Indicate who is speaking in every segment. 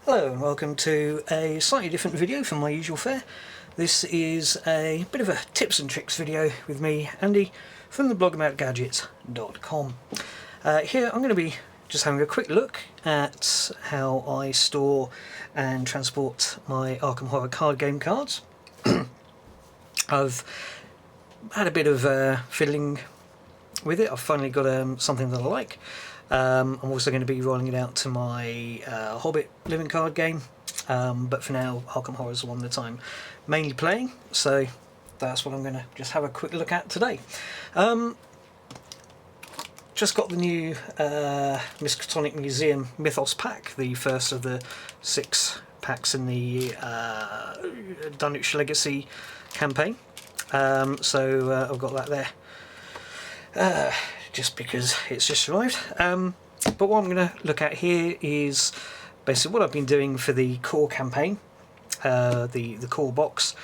Speaker 1: Hello and welcome to a slightly different video from my usual fare. This is a bit of a tips and tricks video with me, Andy, from the blogaboutgadgets.com. Here I'm going to be just having a quick look at how I store and transport my Arkham Horror card game cards. I've had a bit of fiddling with it. I've finally got something that I like. I'm also going to be rolling it out to my Hobbit living card game, but for now Arkham Horror is the one that I'm mainly playing, so that's what I'm going to just have a quick look at today. Just got the new Miskatonic Museum Mythos pack, the first of the 6 packs in the Dunwich Legacy campaign, so I've got that there. Just because it's just arrived. But what I'm going to look at here is basically what I've been doing for the core campaign, the core box,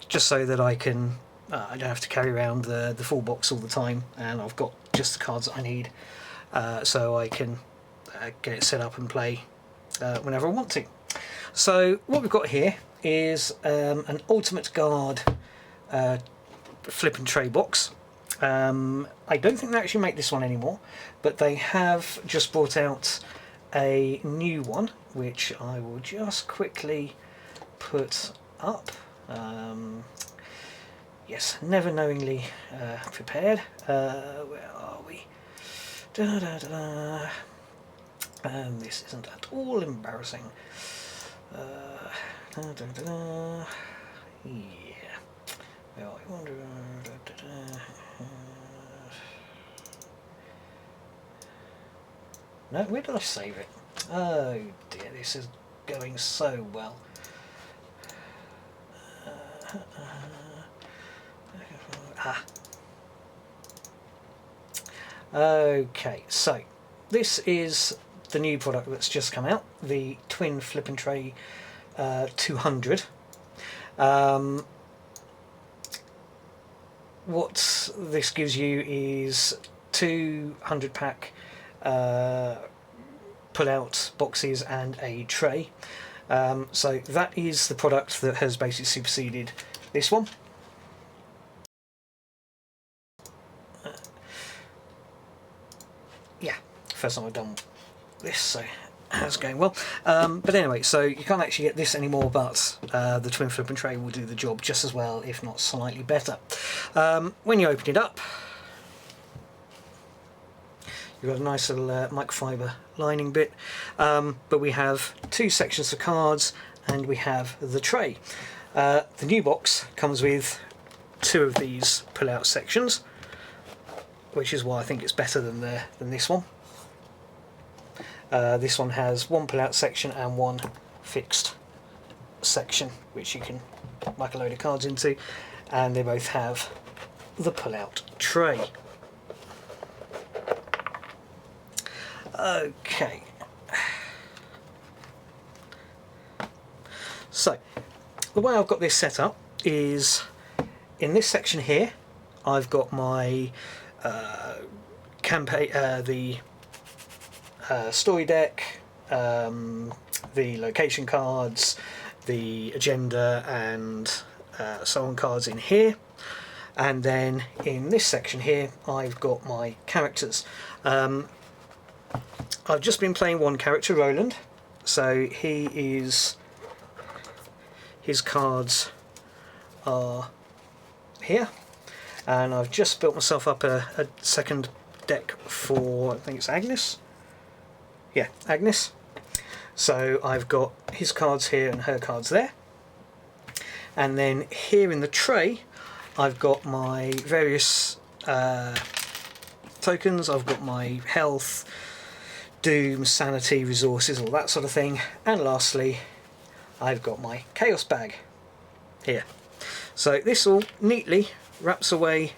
Speaker 1: just so that I don't have to carry around the full box all the time, and I've got just the cards that I need, so I can get it set up and play whenever I want to. So what we've got here is an Ultimate Guard flip and tray box. I don't think they actually make this one anymore, but they have just brought out a new one, which I will just quickly put up. Yes, never knowingly prepared. Where are we? Da, da, da, da. And this isn't at all embarrassing. Da, da, da, da. Yeah. Well, I wonder. Da, da, da. No, where did I save it? Oh dear, this is going so well. Okay, so this is the new product that's just come out, the Twin Flip and Tray 200. What this gives you is 200 pack pull-out boxes and a tray. So that is the product that has basically superseded this one. Yeah, first time I've done this, so that's going well. But anyway, so you can't actually get this anymore, but the Twin Flip and Tray will do the job just as well, if not slightly better. When you open it up, you've got a nice little microfiber lining bit, but we have 2 sections of cards and we have the tray. The new box comes with 2 of these pull-out sections, which is why I think it's better than this one. This one has 1 pull-out section and 1 fixed section, which you can whack a load of cards into, and they both have the pull-out tray. Okay, so the way I've got this set up is in this section here I've got my campaign, the story deck, the location cards, the agenda and so on cards in here, and then in this section here I've got my characters. I've just been playing one character, Roland, so his cards are here, and I've just built myself up a second deck for, I think it's Agnes. Yeah, Agnes. So I've got his cards here and her cards there, and then here in the tray I've got my various tokens. I've got my health, doom, sanity, resources, all that sort of thing, and lastly I've got my chaos bag here. So this all neatly wraps away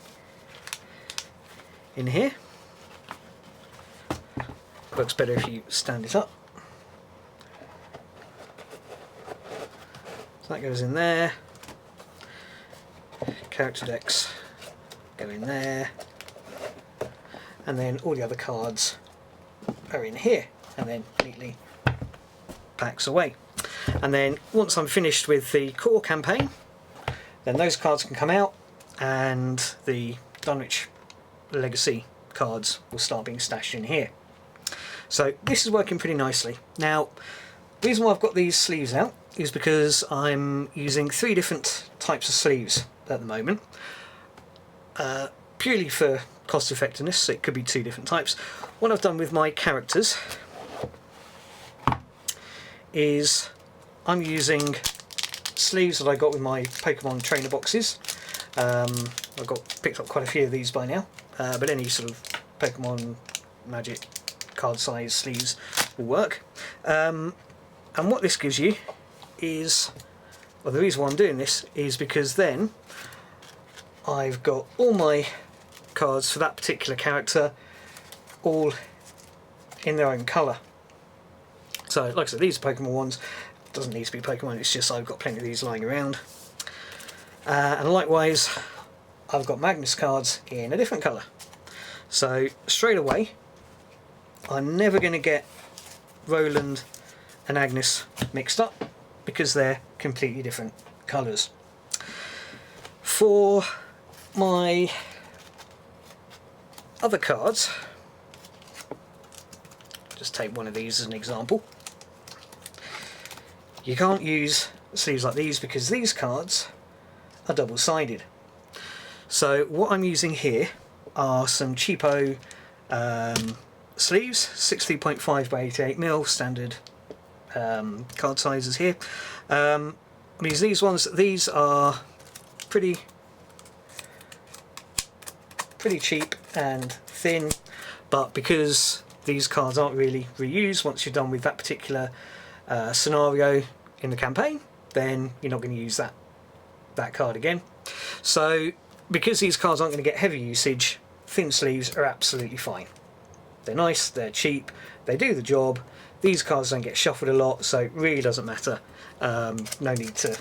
Speaker 1: in here. Works better if you stand it up. So that goes in there. Character decks go in there, and then all the other cards are in here, and then neatly packs away. And then once I'm finished with the core campaign, then those cards can come out and the Dunwich Legacy cards will start being stashed in here. So this is working pretty nicely. Now, the reason why I've got these sleeves out is because I'm using 3 different types of sleeves at the moment, purely for cost effectiveness, so it could be 2 different types. What I've done with my characters is I'm using sleeves that I got with my Pokemon trainer boxes. I've picked up quite a few of these by now, but any sort of Pokemon Magic card size sleeves will work. And what this gives you is, well, the reason why I'm doing this is because then I've got all my cards for that particular character all in their own colour. So like I said, these are Pokemon ones. Doesn't need to be Pokemon, it's just I've got plenty of these lying around. And likewise, I've got Magnus cards in a different colour. So straight away, I'm never going to get Roland and Agnes mixed up because they're completely different colours. For my other cards, just take one of these as an example. You can't use sleeves like these because these cards are double-sided. So what I'm using here are some cheapo sleeves, 60.5 by 88mm, standard card sizes here. I mean, these are pretty cheap and thin, but because these cards aren't really reused once you're done with that particular scenario in the campaign, then you're not going to use that card again. So because these cards aren't going to get heavy usage, thin sleeves are absolutely fine. They're nice, they're cheap, they do the job. These cards don't get shuffled a lot, so it really doesn't matter. No need to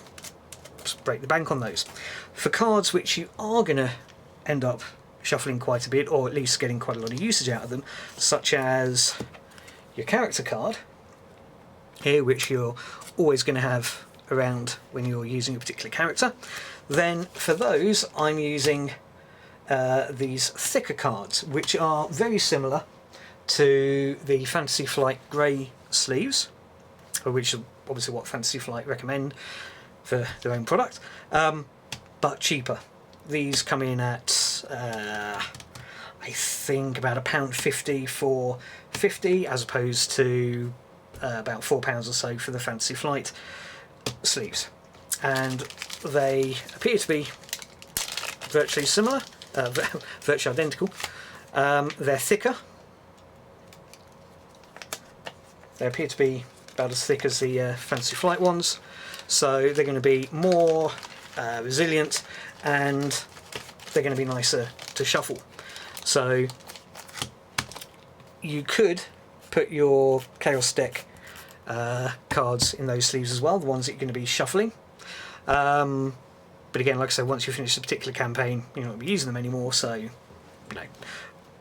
Speaker 1: break the bank on those. For cards which you are going to end up shuffling quite a bit, or at least getting quite a lot of usage out of them, such as your character card here, which you're always going to have around when you're using a particular character, then for those I'm using these thicker cards, which are very similar to the Fantasy Flight grey sleeves, which are obviously what Fantasy Flight recommend for their own product, but cheaper. These come in at I think about £1.50 for 50, as opposed to about £4 or so for the Fantasy Flight sleeves, and they appear to be virtually similar, virtually identical. They're thicker. They appear to be about as thick as the Fantasy Flight ones, so they're going to be more resilient, and they're going to be nicer to shuffle. So you could put your Chaos deck cards in those sleeves as well, the ones that you're going to be shuffling. But again, like I said, once you finish a particular campaign, you're not going to be using them anymore, so you know,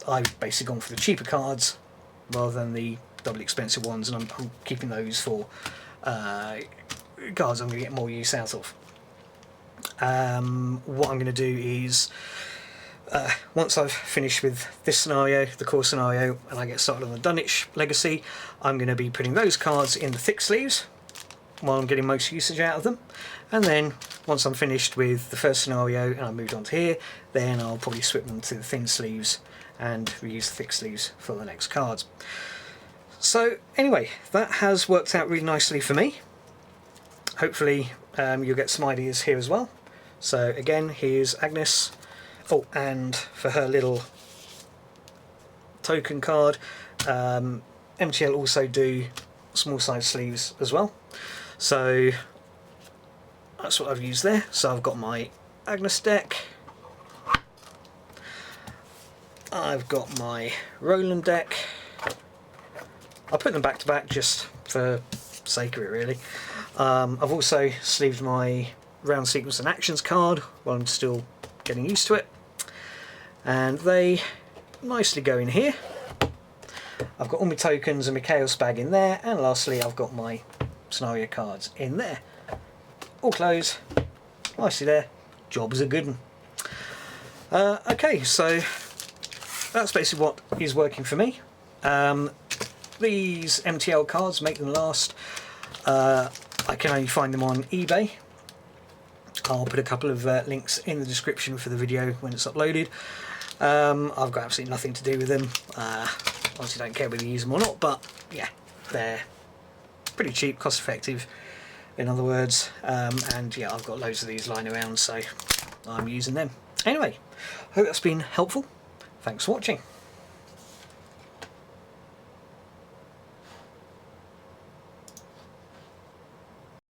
Speaker 1: I've basically gone for the cheaper cards rather than the doubly expensive ones, and I'm keeping those for cards I'm going to get more use out of. What I'm going to do is, once I've finished with this scenario, the core scenario, and I get started on the Dunwich Legacy, I'm going to be putting those cards in the thick sleeves while I'm getting most usage out of them, and then once I'm finished with the first scenario and I've moved on to here, then I'll probably swap them to the thin sleeves and reuse the thick sleeves for the next cards. So anyway, that has worked out really nicely for me. Hopefully you'll get some ideas here as well. So again, here's Agnes. Oh, and for her little token card, MTL also do small size sleeves as well. So that's what I've used there. So I've got my Agnes deck, I've got my Roland deck. I'll put them back to back just for sake of it, really. I've also sleeved my Round Sequence and Actions card while I'm still getting used to it, and they nicely go in here. I've got all my tokens and my Chaos bag in there, and lastly I've got my scenario cards in there. All close, nicely there, job's a good one. Okay, so that's basically what is working for me. These MTL cards, make them last. I can only find them on eBay. I'll put a couple of links in the description for the video when it's uploaded. I've got absolutely nothing to do with them. Obviously don't care whether you use them or not, but yeah, they're pretty cheap, cost effective in other words, and yeah, I've got loads of these lying around, so I'm using them. Anyway, hope that's been helpful. Thanks for watching.